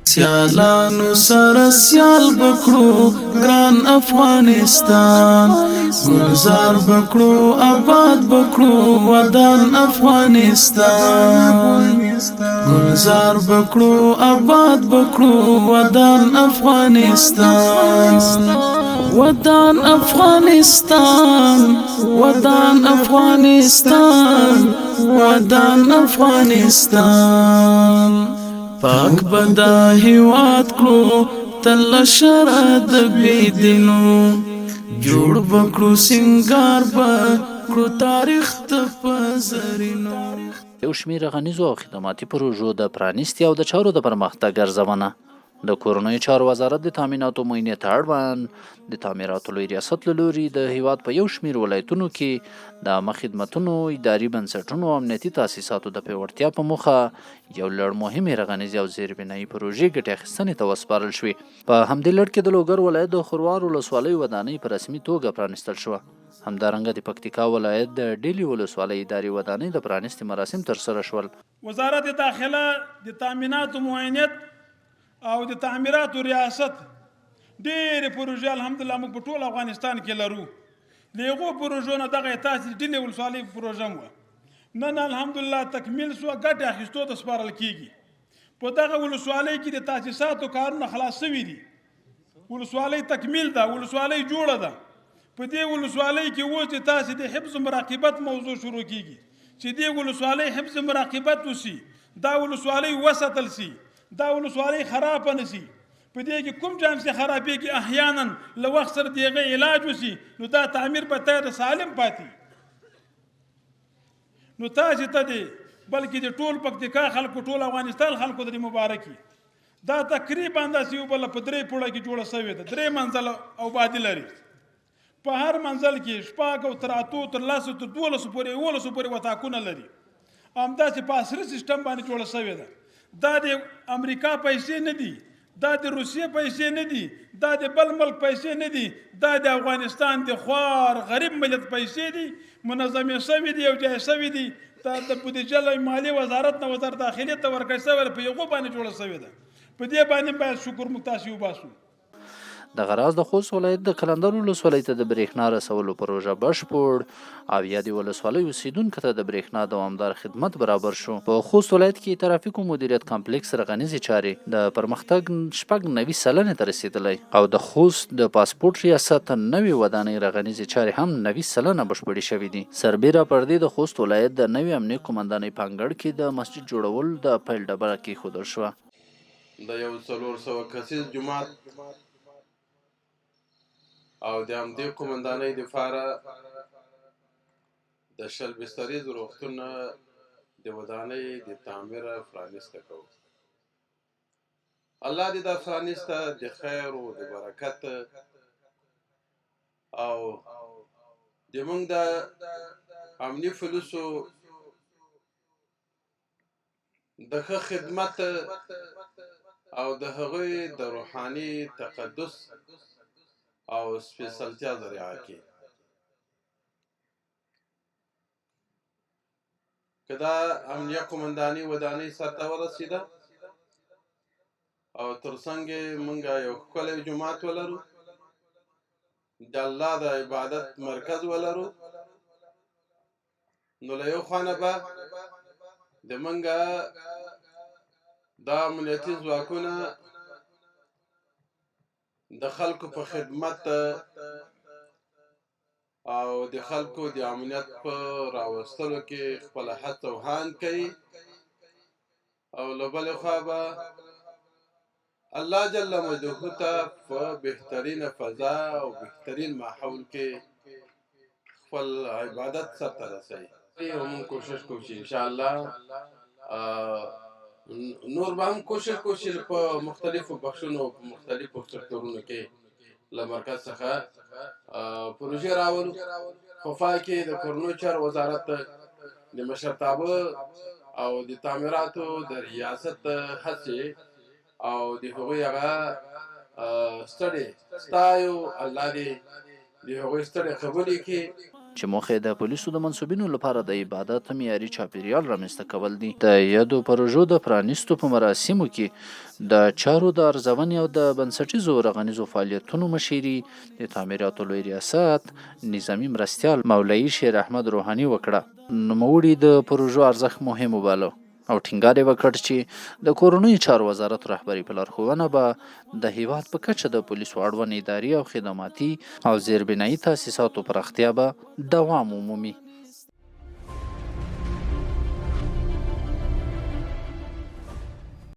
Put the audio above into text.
سیالانو سره سیال بکړو ګران افغانستان گلزار بکړو آباد بکړو ودان افغانستان گلزار بکړو آباد بکړو ودان افغانستان ودان افغانستان ودان افغانستان ودان افغانستان پاک بدا هیواد کړو تل شرد بيدینو جوړ بکړو سنگار بکړو تاریخ ته پزرینو یو شمېر غنیزو او خدماتي پروژو د پرانیستي او د چارو د پرمختګ ارزونه د کورنیو چارو وزارت د تامیناتو معاینې ته اړوند د تعمیراتو لوی ریاست له لوري د هیواد په یو شمېر ولایتونو کې د عامه خدمتونو اداري بنسټونو او امنیتي تاسیساتو د پیاوړتیا په موخه یو لړ مهمې رغنیزې او زیربنایي پروژې ګټې اخیستنې ته وسپارل شوې. په همدې لړ کې د لوګر ولایت د خروار ولسوالۍ ودانۍ په رسمي توګه پرانیستل شوه. همدارنګه د پکتیکا ولایت د ډیلی ولسوالۍ اداري ودانۍ د پرانیستي مراسم ترسره شول. وزارت داخله د تامیناتو معاینت او د تعمیراتو ریاست ډېرې پروژې الحمدلله موږ په ټول افغانستان کې لرو. د هغو پروژو نه دغه تاسې ډیلی ولسوالۍ پروژه وه، نن الحمدلله تکمیل شوه، ګټې اخیستو ته سپارل کېږي. په دغه ولسوالۍ کې د تاسیساتو کارونه خلاص شوي دي، ولسوالۍ تکمیل ده، ولسوالۍ جوړه ده. په دې ولسوالۍ کې اوس د تاسې د حفظ مراقبت موضوع شروع کېږي چې دې ولسوالۍ حفظ مراقبت وشي، دا ولسوالۍ وساتل شي، دا ولسوالۍ خرابه نه شي. په دې کې کوم جانب چې خرابېږي احیانا له وخت سره د هغې علاج وشي، نو دا تعمیر به تیر سالم پاتې. نو تاسې ته دی بلکې د ټول پکتیکا خلکو، ټول افغانستان خلکو ته مبارکي. دا تقریبا داسې یو بله په 3 پوړه کې جوړه شوې ده، 3 منزل او بادي لري. په هر منزل کې 6 او تر 8 تر 10 تر 12 پورې 11 پورې وتاکونه لري. همداسې په عصري سیستم باندې جوړه شوې ده. دا د امریکا پیسې نه دي، دا د روسیې پیسې نه دي، دا د بل ملک پیسې نه دي، دا د افغانستان د خوار غریب ملت پیسې دي، منظمې شوي دي او جای شوي دي. دا د بودیجه له مالیې وزارت نه وزارت داخلي ته ورکړل شوې ده، په هغو باندې جوړه شوې ده. په دې باندې باید شکر موږ تاسې وباسو. دغه راز د خوست ولایت د قلندر ولسوالۍ ته د برېښنا رسولو پروژه بشپړ او یا د ولسوالۍ اوسیدونکو ته د برېښنا دوامدار خدمت برابر شو. په خوست ولایت کې ترافیکو مدیریت کمپلیکس رغنیزې چارې د پرمختګ 90 سلنې ته رسیدلی او د خوست د پاسپورت ریاست نوې ودانۍ رغنیزې چارې هم 90 سلنه بشپړې شوې دي. سربیره پر دې د خوست ولایت د نوې امنیه قومندانۍ په انګړ کې د مسجد جوړول د پیل ډبره کېښودل شوه. د یو 400 کسیز جومات او د همدې قومندانۍ دپاره د 20 بستریز روغتون د ودانۍ د تعمیر پرانیسته کوو. الله دې دا پرانیسته د خیر او د برکت او د موږ د امني فلوسو د ښه خدمت او د هغوی د روحاني تقدس او سپیڅلتیا ذریعه کې. که دا امنیه قومندانۍ ودانۍ سرته ورسېده او تر څنګ یې موږ یو ښکلی جومات ولرو، د الله د عبادت مرکز ولرو، نو له یو خوانه به د موږ دا امنیتي ځواکونه د خلکو په خدمت او د خلکو د امنیت په راوستلو کې خپله هڅه او هاند کوي، او له بلې خوا به الله جل مجدوه ته په بهترینه فضا او بهترین ماحول کې خپل عبادت سرته رسوي. او موږ کوشش کوو چې انشاءالله نور به هم کوشش کوو چې په مختلفو بخشونو په مختلفو سکتورونو کې له مرکز څخه پروژې راولو. خفا کې د کورنیو چارو وزارت د مشرتابه او د تعمیراتو د ریاست هڅې او د هغوی هغه ستړې ستایو. الله دې د هغوی ستړې قبولې کړي. چې موخه یې د پولیسو د منصوبینو لپاره د عبادت معیاري چاپیریال رامنځته کول دي. د یادو پروژو د پرانیستو په مراسمو کې د چارو د ارزونې او د بنسټیزو رغنیزو فعالیتونو مشري د تعمیراتو لوی ریاست نظامي مرستیال مولوي شیر احمد روحاني وکړه. نوموړي د پروژو ارزښت مهم وباله او ټینګار یې وکړ چې د کورنیو چارو وزارت رهبري په لارښوونه به د هیواد په کچه د پولیسو اړوند اداري او خدماتي او زیربنایي تاسیساتو پراختیا به دوام ومومي.